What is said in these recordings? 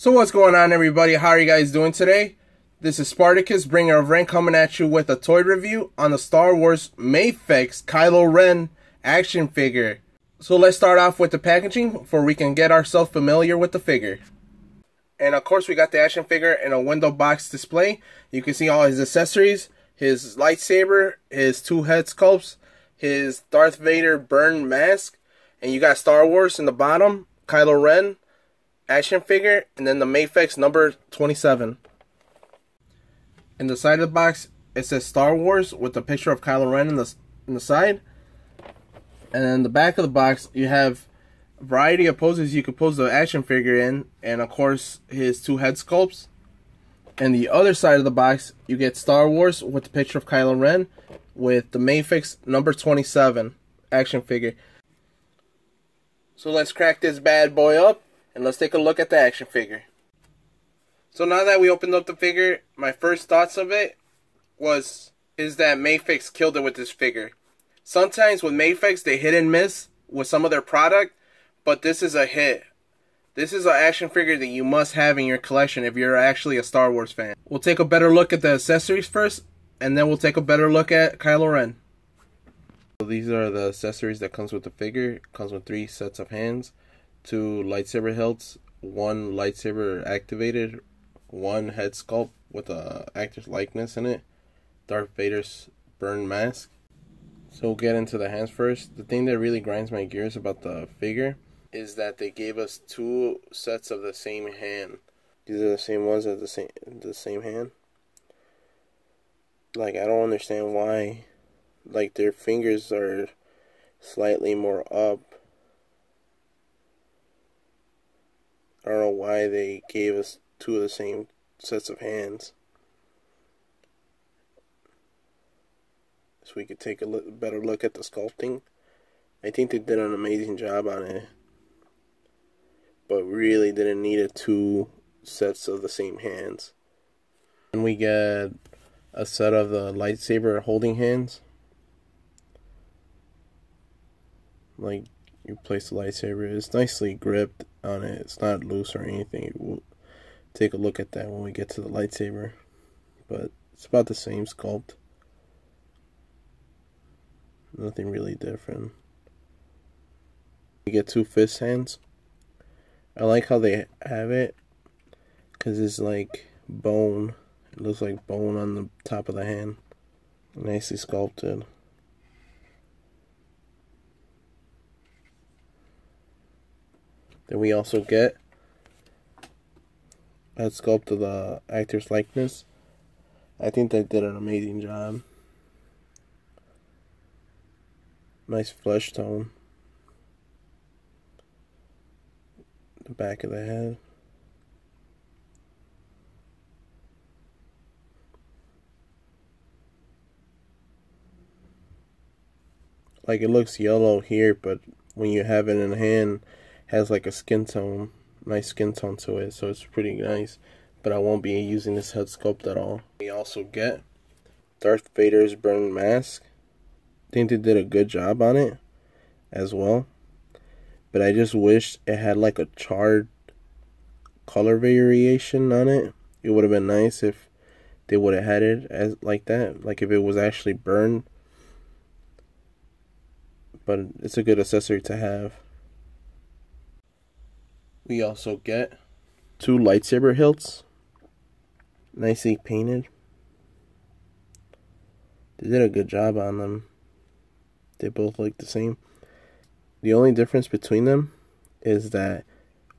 So what's going on, everybody? How are you guys doing today? This is Spartacus, bringer of Ren, coming at you with a toy review on the Star Wars Mafex Kylo Ren action figure. So let's start off with the packaging before we can get ourselves familiar with the figure. And of course we got the action figure in a window box display. You can see all his accessories, his lightsaber, his two head sculpts, his Darth Vader burn mask, and you got Star Wars in the bottom, Kylo Ren action figure, and then the Mafex number 27. In the side of the box, it says Star Wars with a picture of Kylo Ren in the side. And in the back of the box, you have a variety of poses you could pose the action figure in, and of course his two head sculpts. And the other side of the box, you get Star Wars with the picture of Kylo Ren with the Mafex number 27 action figure. So let's crack this bad boy up and let's take a look at the action figure. So now that we opened up the figure, my first thoughts of it is that Mafex killed it with this figure. Sometimes with Mafex they hit and miss with some of their product, but this is a hit. This is an action figure that you must have in your collection if you're actually a Star Wars fan. We'll take a better look at the accessories first, and then we'll take a better look at Kylo Ren. So these are the accessories that comes with the figure. It comes with 3 sets of hands, 2 lightsaber hilts, 1 lightsaber activated, 1 head sculpt with a actor's likeness in it, Darth Vader's burn mask. So we'll get into the hands first. The thing that really grinds my gears about the figure is that they gave us 2 sets of the same hand. These are the same ones at the same hand. Like, I don't understand why. Like, their fingers are slightly more up. I don't know why they gave us 2 of the same sets of hands. So we could take a better look at the sculpting. I think they did an amazing job on it, but really didn't need 2 sets of the same hands. And we get a set of the lightsaber holding hands. Like, you place the lightsaber, it's nicely gripped on it, it's not loose or anything. We'll take a look at that when we get to the lightsaber, but it's about the same sculpt. Nothing really different. We get 2 fist hands. I like how they have it, because it's like bone. It looks like bone on the top of the hand. Nicely sculpted. Then we also get a sculpt of the actor's likeness. I think they did an amazing job. Nice flesh tone. The back of the head. Like, it looks yellow here, but when you have it in the hand, it has like a skin tone, nice skin tone to it, so it's pretty nice. But I won't be using this head sculpt at all. We also get Darth Vader's burn mask. I think they did a good job on it as well, but I just wish it had like a charred color variation on it. It would have been nice if they would have had it as like that, like if it was actually burned. But it's a good accessory to have. We also get 2 lightsaber hilts, nicely painted. They did a good job on them. They both look the same. The only difference between them is that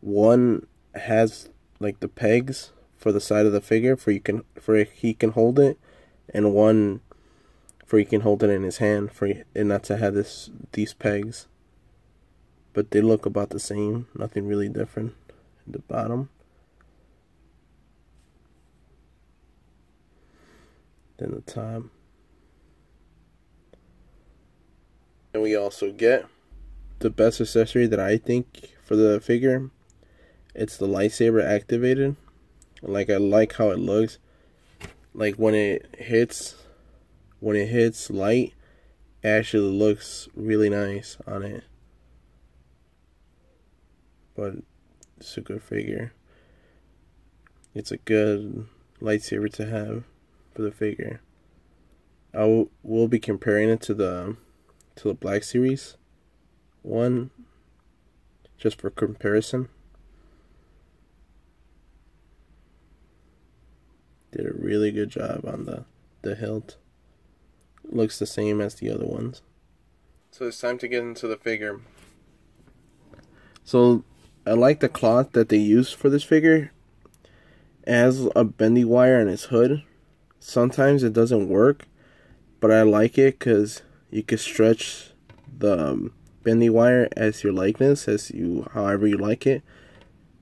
one has like the pegs for the side of the figure for he can hold it, and one for he can hold it in his hand for it not to have these pegs. But they look about the same, nothing really different. At the bottom. Then the top. And we also get the best accessory that I think for the figure. It's the lightsaber activated. Like, I like how it looks. Like, when it hits light, it actually looks really nice on it. But it's a good figure. It's a good lightsaber to have for the figure. I will be comparing it to the Black Series one, just for comparison. Did a really good job on the hilt. Looks the same as the other ones. So it's time to get into the figure. So I like the cloth that they use for this figure. It has a bendy wire on its hood. Sometimes it doesn't work, but I like it because you can stretch the bendy wire as your likeness, however you like it.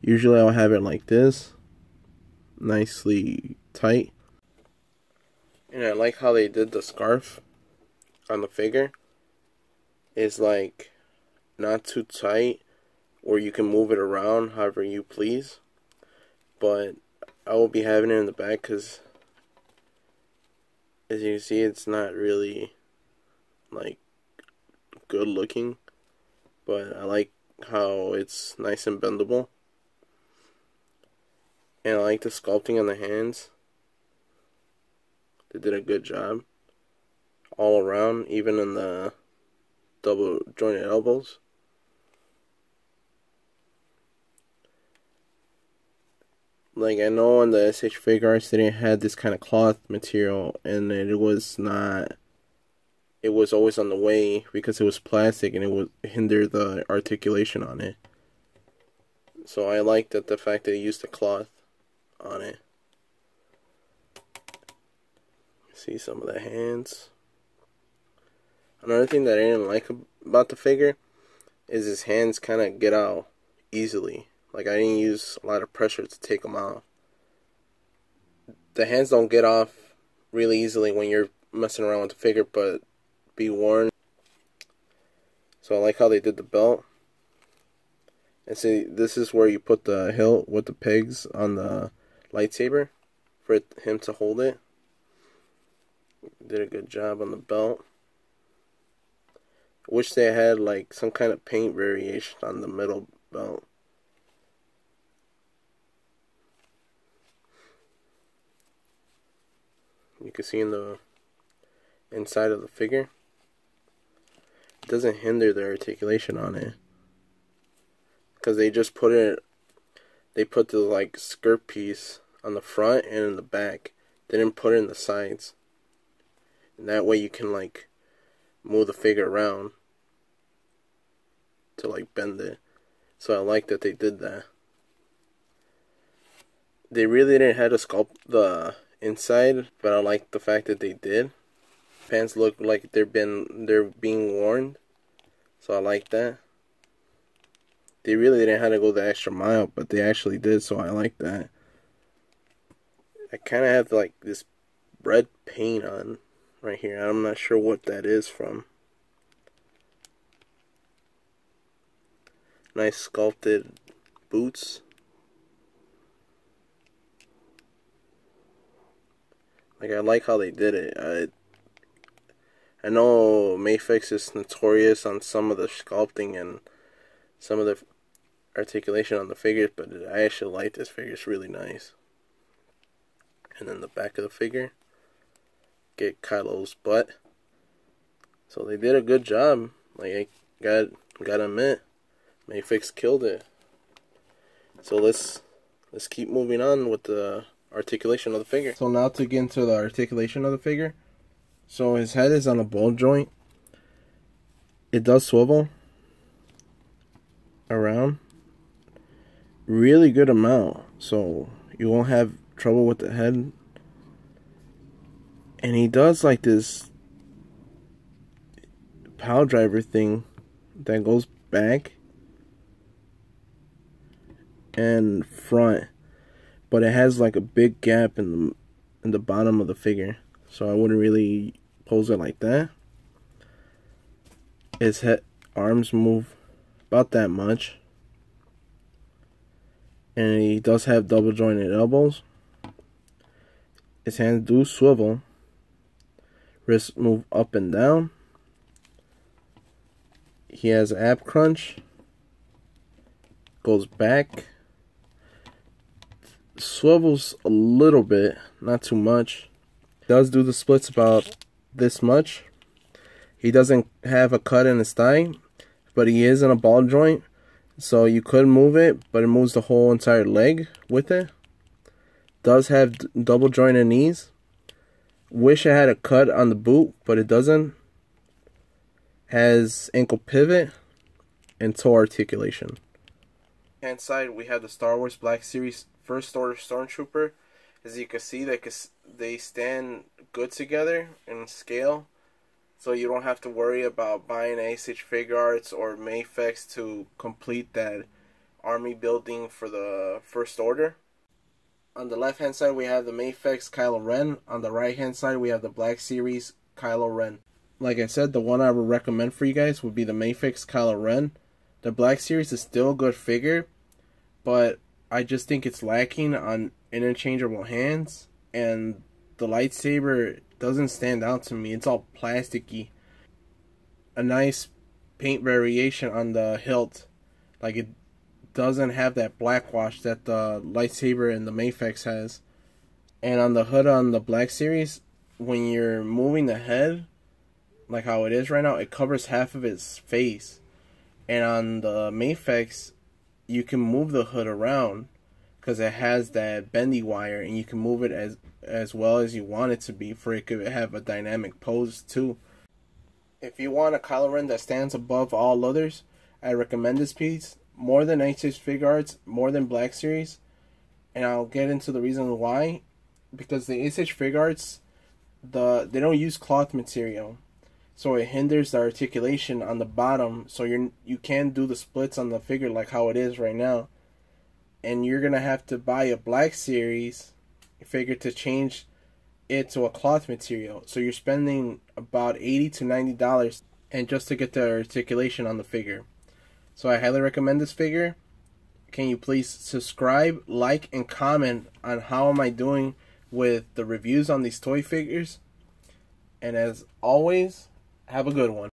Usually I'll have it like this, nicely tight. And I like how they did the scarf on the figure. It's like not too tight, or you can move it around however you please. But I will be having it in the back because, as you can see, it's not really like good looking, but I like how it's nice and bendable. And I like the sculpting on the hands. They did a good job all around, even in the double jointed elbows. Like, I know on the SH Figuarts they didn't have this kind of cloth material, and it was always on the way because it was plastic and it would hinder the articulation on it. So I liked the fact that they used the cloth on it. See some of the hands. Another thing that I didn't like about the figure is his hands kind of get out easily. Like, I didn't use a lot of pressure to take them out. The hands don't get off really easily when you're messing around with the figure, but be warned. So I like how they did the belt. And see, this is where you put the hilt with the pegs on the lightsaber for him to hold it. Did a good job on the belt. Wish they had like some kind of paint variation on the middle belt. You can see in the inside of the figure, it doesn't hinder the articulation on it, because they just put the like skirt piece on the front and in the back. They didn't put it in the sides, and that way you can like move the figure around to like bend it. So I like that they did that. They really didn't have to sculpt the inside, but I like the fact that they did. Pants look like they're being worn, so I like that. They really didn't have to go the extra mile, but they actually did, so I like that. I kind of have like this red paint on right here. I'm not sure what that is from. Nice sculpted boots. Like, I like how they did it. I know Mafex is notorious on some of the sculpting and some of the articulation on the figures, but I actually like this figure. It's really nice. And then the back of the figure, get Kylo's butt. So they did a good job. Like, I gotta admit, Mafex killed it. So let's keep moving on with the articulation of the figure. So now to get into the articulation of the figure. So his head is on a ball joint. It does swivel around really good amount, so you won't have trouble with the head. And he does like this pile driver thing that goes back and front, but it has like a big gap in the bottom of the figure, so I wouldn't really pose it like that. His arms move about that much, and he does have double jointed elbows. His hands do swivel. Wrists move up and down. He has ab crunch. Goes back. swivels a little bit, not too much. Does do the splits about this much. He doesn't have a cut in his thigh, but he is in a ball joint, so you could move it, but it moves the whole entire leg with it. Does have double jointed knees. Wish it had a cut on the boot, but it doesn't. Has ankle pivot and toe articulation. Hand side, we have the Star Wars Black Series First Order Stormtrooper. As you can see, they stand good together in scale, so you don't have to worry about buying ASH Figure Arts or Mafex to complete that army building for the First Order. On the left hand side, we have the Mafex Kylo Ren. On the right hand side, we have the Black Series Kylo Ren. Like I said, the one I would recommend for you guys would be the Mafex Kylo Ren. The Black Series is still a good figure, but I just think it's lacking on interchangeable hands, and the lightsaber doesn't stand out to me. It's all plasticky. A nice paint variation on the hilt. Like, it doesn't have that black wash that the lightsaber in the Mafex has. And on the hood on the Black Series, when you're moving the head, like how it is right now, it covers half of its face. And on the Mafex, you can move the hood around because it has that bendy wire, and you can move it as well as you want it to be, for it could have a dynamic pose too. If you want a Kylo Ren that stands above all others, I recommend this piece more than ASH Figure Arts, more than Black Series, and I'll get into the reason why. Because the ASH Figure Arts, they don't use cloth material, so it hinders the articulation on the bottom, so you can't do the splits on the figure like how it is right now. And you're gonna have to buy a Black Series figure to change it to a cloth material, so you're spending about $80 to $90 and just to get the articulation on the figure. So I highly recommend this figure. Can you please subscribe, like, and comment on how am I doing with the reviews on these toy figures? And as always, have a good one.